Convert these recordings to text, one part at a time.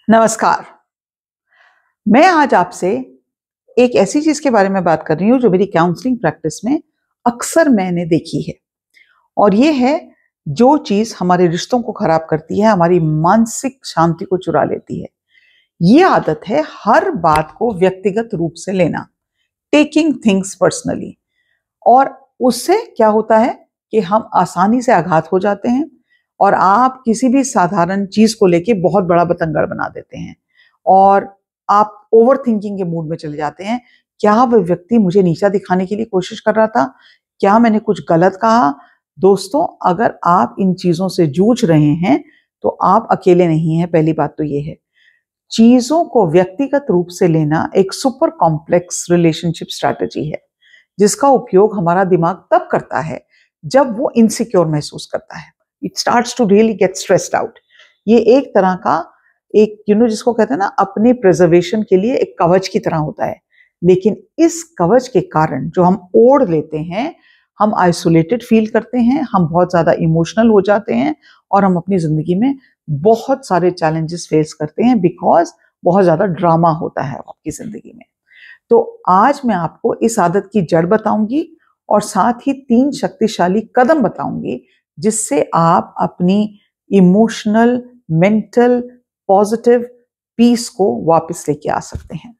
नमस्कार। मैं आज आपसे एक ऐसी चीज के बारे में बात कर रही हूँ जो मेरी काउंसलिंग प्रैक्टिस में अक्सर मैंने देखी है, और ये है जो चीज हमारे रिश्तों को खराब करती है, हमारी मानसिक शांति को चुरा लेती है। ये आदत है हर बात को व्यक्तिगत रूप से लेना, टेकिंग थिंग्स पर्सनली। और उससे क्या होता है कि हम आसानी से आघात हो जाते हैं और आप किसी भी साधारण चीज को लेके बहुत बड़ा बतंगड़ बना देते हैं और आप ओवर थिंकिंग के मूड में चले जाते हैं। क्या वह व्यक्ति मुझे नीचा दिखाने के लिए कोशिश कर रहा था? क्या मैंने कुछ गलत कहा? दोस्तों, अगर आप इन चीजों से जूझ रहे हैं तो आप अकेले नहीं हैं। पहली बात तो ये है, चीजों को व्यक्तिगत रूप से लेना एक सुपर कॉम्प्लेक्स रिलेशनशिप स्ट्रैटेजी है, जिसका उपयोग हमारा दिमाग तब करता है जब वो इनसिक्योर महसूस करता है। It starts to really get stressed out. ये एक तरह का एक जिसको कहते हैं ना, अपने प्रिजर्वेशन के लिए एक कवच की तरह होता है। लेकिन इस कवच के कारण जो हम ओढ़ लेते हैं, हम आइसोलेटेड फील करते हैं, हम बहुत ज्यादा इमोशनल हो जाते हैं और हम अपनी जिंदगी में बहुत सारे चैलेंजेस फेस करते हैं, बिकॉज बहुत ज्यादा ड्रामा होता है आपकी जिंदगी में। तो आज मैं आपको इस आदत की जड़ बताऊंगी और साथ ही 3 शक्तिशाली कदम बताऊंगी जिससे आप अपनी इमोशनल, मेंटल, पॉजिटिव पीस को वापस लेके आ सकते हैं।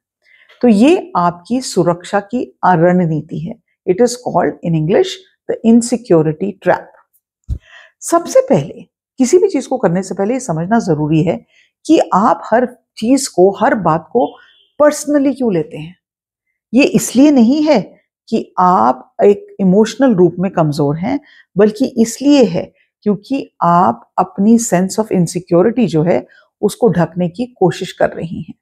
तो ये आपकी सुरक्षा की रणनीति है। It is called in English the insecurity trap. सबसे पहले किसी भी चीज को करने से पहले समझना जरूरी है कि आप हर चीज को, हर बात को पर्सनली क्यों लेते हैं। ये इसलिए नहीं है कि आप एक इमोशनल रूप में कमजोर हैं, बल्कि इसलिए है क्योंकि आप अपनी सेंस ऑफ इनसिक्योरिटी जो है उसको ढकने की कोशिश कर रही हैं।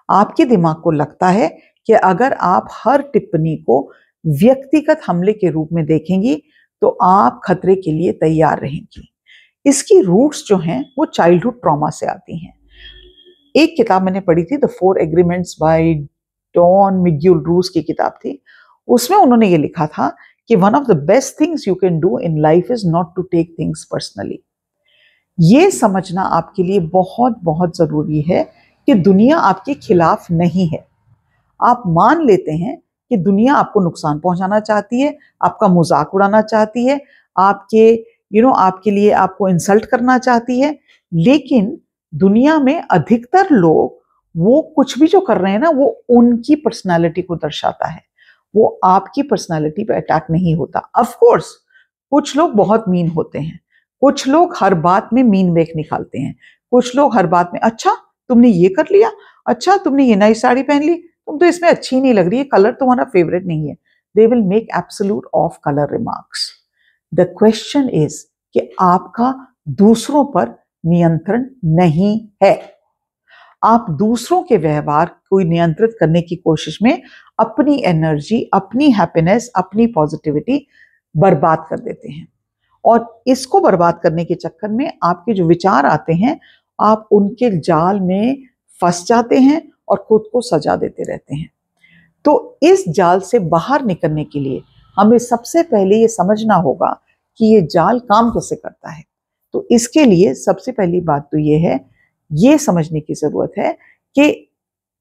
आपके दिमाग को लगता है कि अगर आप हर टिप्पणी को व्यक्तिगत हमले के रूप में देखेंगी तो आप खतरे के लिए तैयार रहेंगी। इसकी रूट्स जो हैं वो चाइल्डहुड ट्रॉमा से आती हैं। एक किताब मैंने पढ़ी थी, द 4 एग्रीमेंट्स बाय डॉन मिग्यूल रूस की किताब थी। उसमें उन्होंने ये लिखा था कि one of the best things you can do in life is not to take things personally. ये समझना आपके लिए बहुत बहुत जरूरी है कि दुनिया आपके खिलाफ नहीं है। आप मान लेते हैं कि दुनिया आपको नुकसान पहुंचाना चाहती है, आपका मजाक उड़ाना चाहती है, आपके लिए आपको इंसल्ट करना चाहती है, लेकिन दुनिया में अधिकतर लोग वो कुछ भी जो कर रहे हैं ना, वो उनकी पर्सनालिटी को दर्शाता है। वो आपकी पर्सनालिटी पे अटैक नहीं होता। ऑफ कोर्स कुछ लोग बहुत मीन होते हैं, कुछ लोग हर बात में मीन वेक निकालते हैं, कुछ लोग हर बात में अच्छा तुमने ये कर लिया, अच्छा तुमने ये नई साड़ी पहन ली, तुम तो इसमें अच्छी नहीं लग रही है, कलर तुम्हारा फेवरेट नहीं है। They will make absolute of colour remarks. The question is कि आपका दूसरों पर नियंत्रण नहीं है। आप दूसरों के व्यवहार को नियंत्रित करने की कोशिश में अपनी एनर्जी, अपनी हैप्पीनेस, अपनी पॉजिटिविटी बर्बाद कर देते हैं। और इसको बर्बाद करने के चक्कर में आपके जो विचार आते हैं, आप उनके जाल में फंस जाते हैं और खुद को सजा देते रहते हैं। तो इस जाल से बाहर निकलने के लिए हमें सबसे पहले ये समझना होगा कि ये जाल काम कैसे करता है। तो इसके लिए सबसे पहली बात तो ये है, ये समझने की जरूरत है कि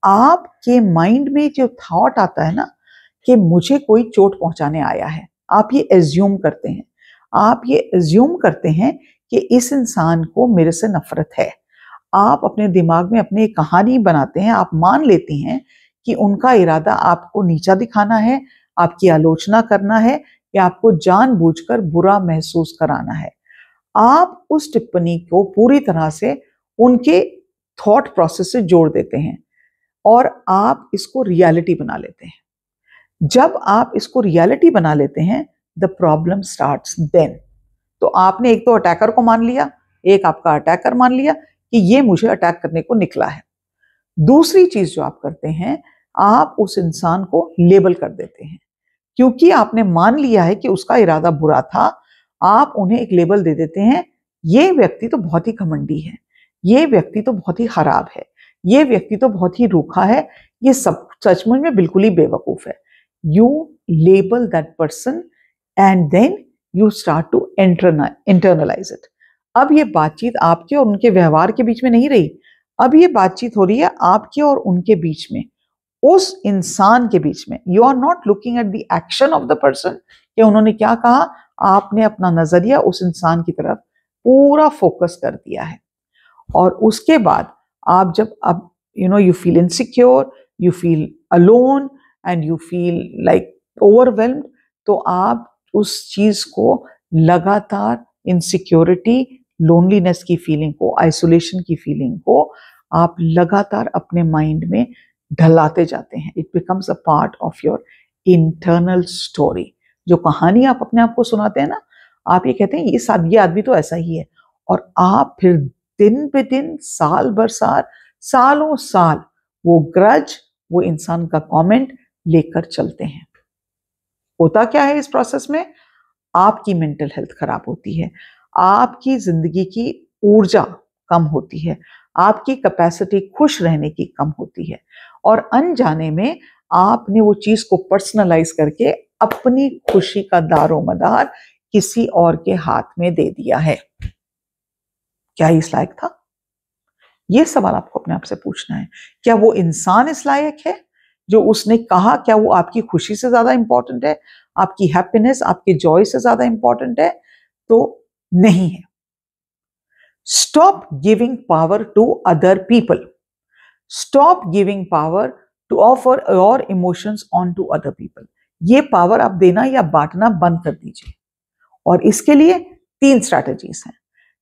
आपके माइंड में जो थॉट आता है ना कि मुझे कोई चोट पहुंचाने आया है, आप ये एज्यूम करते हैं। आप ये एज्यूम करते हैं कि इस इंसान को मेरे से नफरत है। आप अपने दिमाग में अपनी कहानी बनाते हैं। आप मान लेती हैं कि उनका इरादा आपको नीचा दिखाना है, आपकी आलोचना करना है, या आपको जानबूझकर बुरा महसूस कराना है। आप उस टिप्पणी को पूरी तरह से उनके थॉट प्रोसेस से जोड़ देते हैं और आप इसको रियलिटी बना लेते हैं। जब आप इसको रियलिटी बना लेते हैं, द प्रॉब्लम स्टार्ट्स देन। तो आपने एक तो अटैकर को मान लिया, एक आपका अटैकर मान लिया कि ये मुझे अटैक करने को निकला है। दूसरी चीज जो आप करते हैं, आप उस इंसान को लेबल कर देते हैं। क्योंकि आपने मान लिया है कि उसका इरादा बुरा था, आप उन्हें एक लेबल दे देते हैं, ये व्यक्ति तो बहुत ही घमंडी है, ये व्यक्ति तो बहुत ही खराब है, ये व्यक्ति तो बहुत ही रूखा है, ये सब सचमुच में बिल्कुल ही बेवकूफ है। You label that person and then you start to internalise it. अब ये बातचीत आपके और उनके व्यवहार के बीच में नहीं रही, अब ये बातचीत हो रही है आपके और उनके बीच में, उस इंसान के बीच में। You are not looking at the action of the person कि उन्होंने क्या कहा, आपने अपना नजरिया उस इंसान की तरफ पूरा फोकस कर दिया है। और उसके बाद आप जब अब you feel insecure, you feel alone and you feel like overwhelmed, तो आप उस चीज को लगातार इनसिक्योरिटी, लोनलीनेस की फीलिंग को, आइसोलेशन की फीलिंग को आप लगातार अपने माइंड में ढलाते जाते हैं। It becomes a part of your internal story. जो कहानी आप अपने आप को सुनाते हैं ना, आप ये कहते हैं ये आदमी तो ऐसा ही है, और आप फिर दिन पे दिन, साल भर साल, सालों साल वो ग्रज, वो इंसान का कमेंट लेकर चलते हैं। होता क्या है इस प्रोसेस में? आपकी मेंटल हेल्थ खराब होती है, आपकी जिंदगी की ऊर्जा कम होती है, आपकी कैपेसिटी खुश रहने की कम होती है, और अनजाने में आपने वो चीज को पर्सनलाइज करके अपनी खुशी का दारोमदार किसी और के हाथ में दे दिया है। क्या इस लायक था? ये सवाल आपको अपने आप से पूछना है। क्या वो इंसान इस लायक है जो उसने कहा? क्या वो आपकी खुशी से ज्यादा इंपॉर्टेंट है, आपकी हैप्पीनेस, आपके जॉय से ज्यादा इंपॉर्टेंट है? तो नहीं है। Stop giving power to other people, stop giving power to offer your emotions on to other people. ये पावर आप देना या बांटना बंद कर दीजिए। और इसके लिए 3 स्ट्रैटेजीज हैं।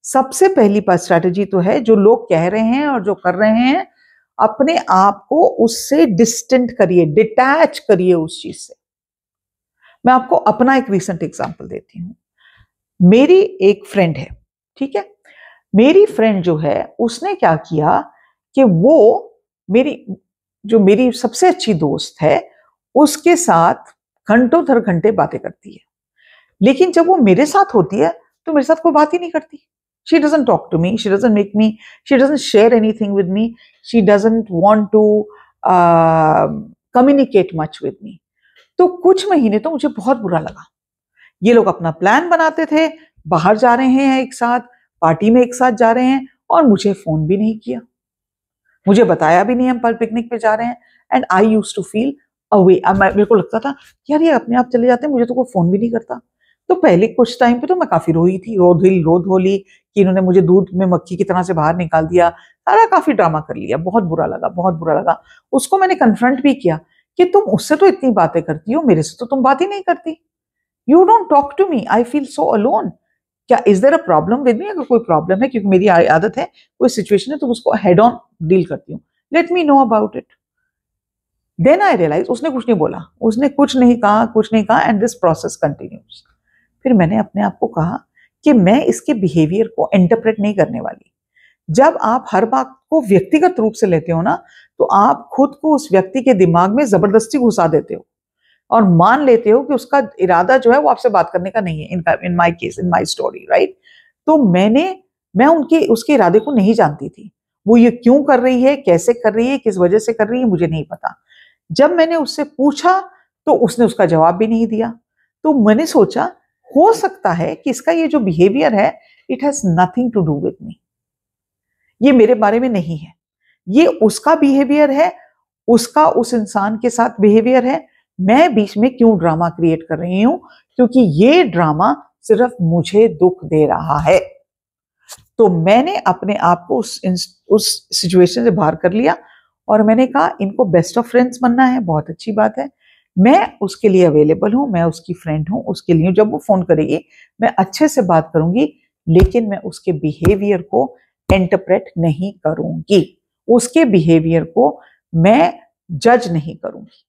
सबसे पहली स्ट्रैटेजी तो है, जो लोग कह रहे हैं और जो कर रहे हैं, अपने आप को उससे डिस्टेंट करिए, डिटैच करिए उस चीज से। मैं आपको अपना एक रीसेंट एग्जांपल देती हूं। मेरी एक फ्रेंड है, ठीक है। मेरी फ्रेंड जो है, उसने क्या किया कि वो मेरी सबसे अच्छी दोस्त है, उसके साथ घंटों दर घंटे बातें करती है। लेकिन जब वो मेरे साथ होती है तो मेरे साथ कोई बात ही नहीं करती। She doesn't talk to me, she doesn't share anything with me, she doesn't want to communicate much with me. तो कुछ महीने तो मुझे बहुत बुरा लगा। ये लोग अपना प्लान बनाते थे, बाहर जा रहे हैं एक साथ, पार्टी में एक साथ जा रहे हैं, और मुझे फोन भी नहीं किया, मुझे बताया भी नहीं हम पर पिकनिक पे जा रहे हैं। And I used to feel away. मेरे को लगता था यार ये अपने आप चले जाते हैं, मुझे तो कोई फोन भी नहीं करता। तो पहले कुछ टाइम पे तो मैं काफी रोई थी, रो धोली कि इन्होंने मुझे दूध में मक्खी की तरह से बाहर निकाल दिया, सारा काफी ड्रामा कर लिया, बहुत बुरा लगा, बहुत बुरा लगा। उसको मैंने कन्फ्रंट भी किया कि तुम उससे तो इतनी बातें करती हो, मेरे से तो तुम बात ही नहीं करती। You don't talk to me, I feel so alone. क्या is there a problem with me? अगर कोई प्रॉब्लम है, क्योंकि मेरी आदत है, कोई सिचुएशन है तो उसको हेड ऑन डील करती हूँ, let me know about it. Then I realise उसने कुछ नहीं बोला, उसने कुछ नहीं कहा, एंड दिस प्रोसेस कंटिन्यूज। फिर मैंने अपने आप को कहा कि मैं इसके बिहेवियर को इंटरप्रेट नहीं करने वाली। जब आप हर बात को व्यक्तिगत रूप से लेते हो ना, तो आप खुद को उस व्यक्ति के दिमाग में जबरदस्ती घुसा देते हो और मान लेते हो कि उसका इरादा जो है वो आपसे बात करने का नहीं है। In my case, in my story, right. तो मैं उसके इरादे को नहीं जानती थी। वो ये क्यों कर रही है, कैसे कर रही है, किस वजह से कर रही है, मुझे नहीं पता। जब मैंने उससे पूछा तो उसने उसका जवाब भी नहीं दिया। तो मैंने सोचा हो सकता है कि इसका ये जो बिहेवियर है, it has nothing to do with me, ये मेरे बारे में नहीं है, ये उसका बिहेवियर है, उसका उस इंसान के साथ बिहेवियर है। मैं बीच में क्यों ड्रामा क्रिएट कर रही हूं? क्योंकि ये ड्रामा सिर्फ मुझे दुख दे रहा है। तो मैंने अपने आप को उस सिचुएशन से बाहर कर लिया और मैंने कहा इनको बेस्ट ऑफ फ्रेंड्स बनना है, बहुत अच्छी बात है, मैं उसके लिए अवेलेबल हूं, मैं उसकी फ्रेंड हूं, उसके लिए जब वो फोन करेगी मैं अच्छे से बात करूंगी, लेकिन मैं उसके बिहेवियर को इंटरप्रेट नहीं करूंगी, उसके बिहेवियर को मैं जज नहीं करूंगी।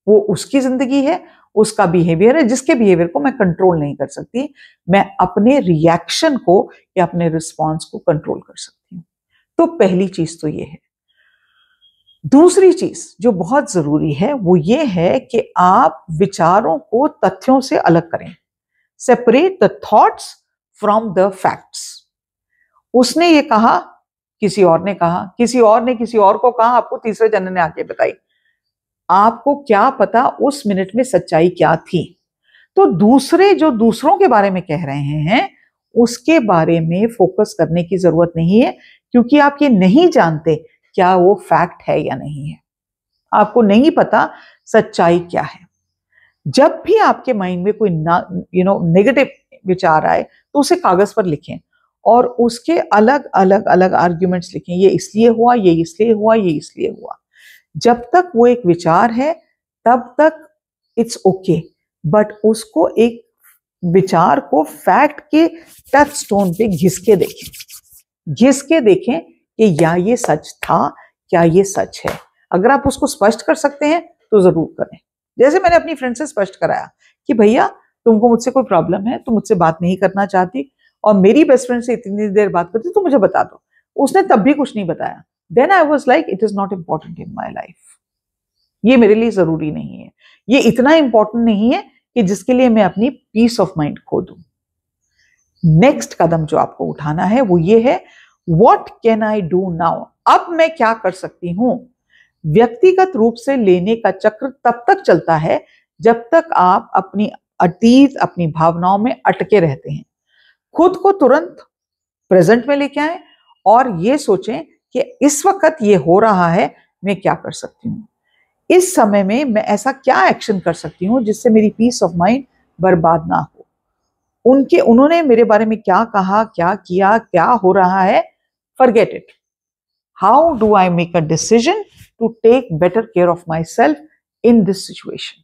वो उसकी जिंदगी है, उसका बिहेवियर है, जिसके बिहेवियर को मैं कंट्रोल नहीं कर सकती। मैं अपने रिएक्शन को या अपने रिस्पॉन्स को कंट्रोल कर सकती हूँ। तो पहली चीज तो ये है। दूसरी चीज जो बहुत जरूरी है वो ये है कि आप विचारों को तथ्यों से अलग करें। Separate the thoughts from the facts. उसने ये कहा, किसी और ने कहा, किसी और ने किसी और को कहा, आपको तीसरे जने ने आके बताई, आपको क्या पता उस मिनट में सच्चाई क्या थी। तो दूसरे जो दूसरों के बारे में कह रहे हैं उसके बारे में फोकस करने की जरूरत नहीं है, क्योंकि आप ये नहीं जानते क्या वो फैक्ट है या नहीं है, आपको नहीं पता सच्चाई क्या है। जब भी आपके माइंड में कोई नेगेटिव विचार आए तो उसे कागज पर लिखें और उसके अलग अलग अलग आर्ग्यूमेंट्स लिखें, ये इसलिए हुआ, ये इसलिए हुआ, ये इसलिए हुआ। जब तक वो एक विचार है तब तक इट्स ओके, बट उसको एक विचार को फैक्ट के टच स्टोन पे घिस के देखें कि या ये सच था, क्या ये सच है। अगर आप उसको स्पष्ट कर सकते हैं तो जरूर करें। जैसे मैंने अपनी फ्रेंड से स्पष्ट कराया कि भैया तुमको मुझसे कोई प्रॉब्लम है, तुम मुझसे बात नहीं करना चाहती और मेरी बेस्ट फ्रेंड से इतनी देर बात करती, तो मुझे बता दो। उसने तब भी कुछ नहीं बताया। Then I was like, it is not important in my life, ये मेरे लिए जरूरी नहीं है, ये इतना इंपॉर्टेंट नहीं है कि जिसके लिए मैं अपनी पीस ऑफ माइंड खो दूं। नेक्स्ट कदम जो आपको उठाना है वो ये है, what can I do now, अब मैं क्या कर सकती हूं। व्यक्तिगत रूप से लेने का चक्र तब तक चलता है जब तक आप अपनी अतीत, अपनी भावनाओं में अटके रहते हैं। खुद को तुरंत प्रेजेंट में लेके आए और ये सोचें कि इस वक्त ये हो रहा है, मैं क्या कर सकती हूँ, इस समय में मैं ऐसा क्या एक्शन कर सकती हूँ जिससे मेरी पीस ऑफ माइंड बर्बाद ना हो। उन्होंने मेरे बारे में क्या कहा, क्या किया, क्या हो रहा है, forget it. How do I make a decision to take better care of myself in this situation.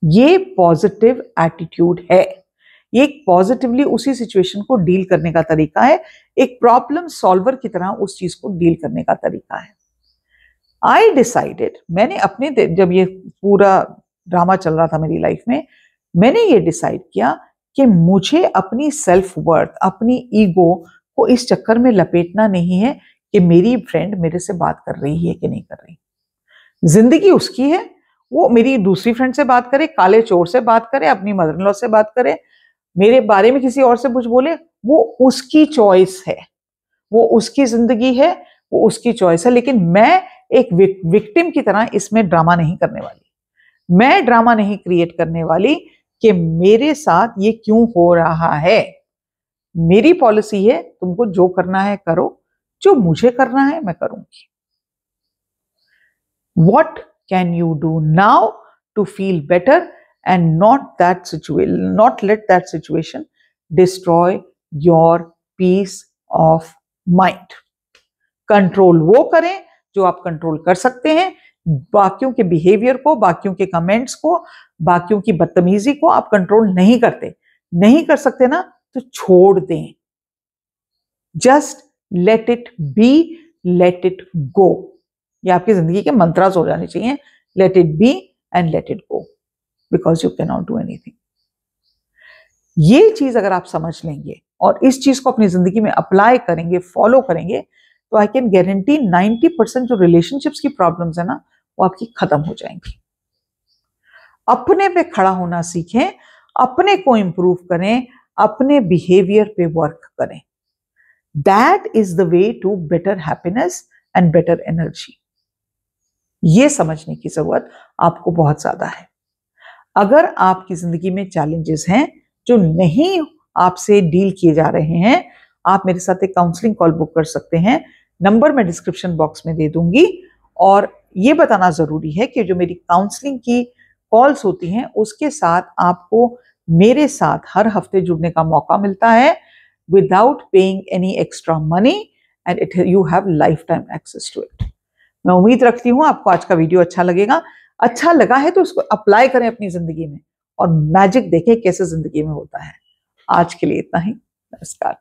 ये पॉजिटिव एटीट्यूड है, ये एक पॉजिटिवली उसी सिचुएशन को डील करने का तरीका है, एक प्रॉब्लम सॉल्वर की तरह उस चीज को डील करने का तरीका है। आई डिसाइडेड, मैंने अपने, जब ये पूरा ड्रामा चल रहा था मेरी लाइफ में, मैंने ये डिसाइड किया कि मुझे अपनी सेल्फ वर्थ, अपनी ईगो को इस चक्कर में लपेटना नहीं है कि मेरी फ्रेंड मेरे से बात कर रही है कि नहीं कर रही। जिंदगी उसकी है, वो मेरी दूसरी फ्रेंड से बात करे, काले चोर से बात करे, अपनी मदर इन लॉ से बात करे, मेरे बारे में किसी और से कुछ बोले, वो उसकी चॉइस है, वो उसकी जिंदगी है, वो उसकी चॉइस है। लेकिन मैं एक विक्टिम की तरह इसमें ड्रामा नहीं करने वाली, मैं ड्रामा नहीं क्रिएट करने वाली कि मेरे साथ ये क्यों हो रहा है। मेरी पॉलिसी है, तुमको जो करना है करो, जो मुझे करना है मैं करूंगी। What can you do now to feel better and not let that situation destroy your peace of mind? Control वो करें जो आप कंट्रोल कर सकते हैं। बाकियों के बिहेवियर को, बाकियों के कमेंट्स को, बाकियों की बदतमीजी को आप कंट्रोल नहीं कर सकते ना, तो छोड़ दें। Just let it be, let it go. ये आपकी जिंदगी के मंत्रास हो जाने चाहिए, let it be and let it go, because you can not do anything. ये चीज अगर आप समझ लेंगे और इस चीज को अपनी जिंदगी में अप्लाई करेंगे, फॉलो करेंगे, तो आई कैन गारंटी 90% जो रिलेशनशिप्स की प्रॉब्लम्स है ना, वो आपकी खत्म हो जाएंगी। अपने पे खड़ा होना सीखें, अपने को इंप्रूव करें, अपने बिहेवियर पे वर्क करें। That is the way to better happiness and better energy. ये समझने की जरूरत आपको बहुत ज्यादा है। अगर आपकी जिंदगी में चैलेंजेस हैं जो नहीं आपसे डील किए जा रहे हैं, आप मेरे साथ एक काउंसलिंग कॉल बुक कर सकते हैं। नंबर मैं डिस्क्रिप्शन बॉक्स में दे दूंगी। और ये बताना जरूरी है कि जो मेरी काउंसलिंग की कॉल्स होती हैं उसके साथ आपको मेरे साथ हर हफ्ते जुड़ने का मौका मिलता है without paying any extra money, and you have lifetime access to it. मैं उम्मीद रखती हूँ आपको आज का वीडियो अच्छा लगेगा। अच्छा लगा है तो उसको अप्लाई करें अपनी जिंदगी में और मैजिक देखें कैसे जिंदगी में होता है। आज के लिए इतना ही। नमस्कार।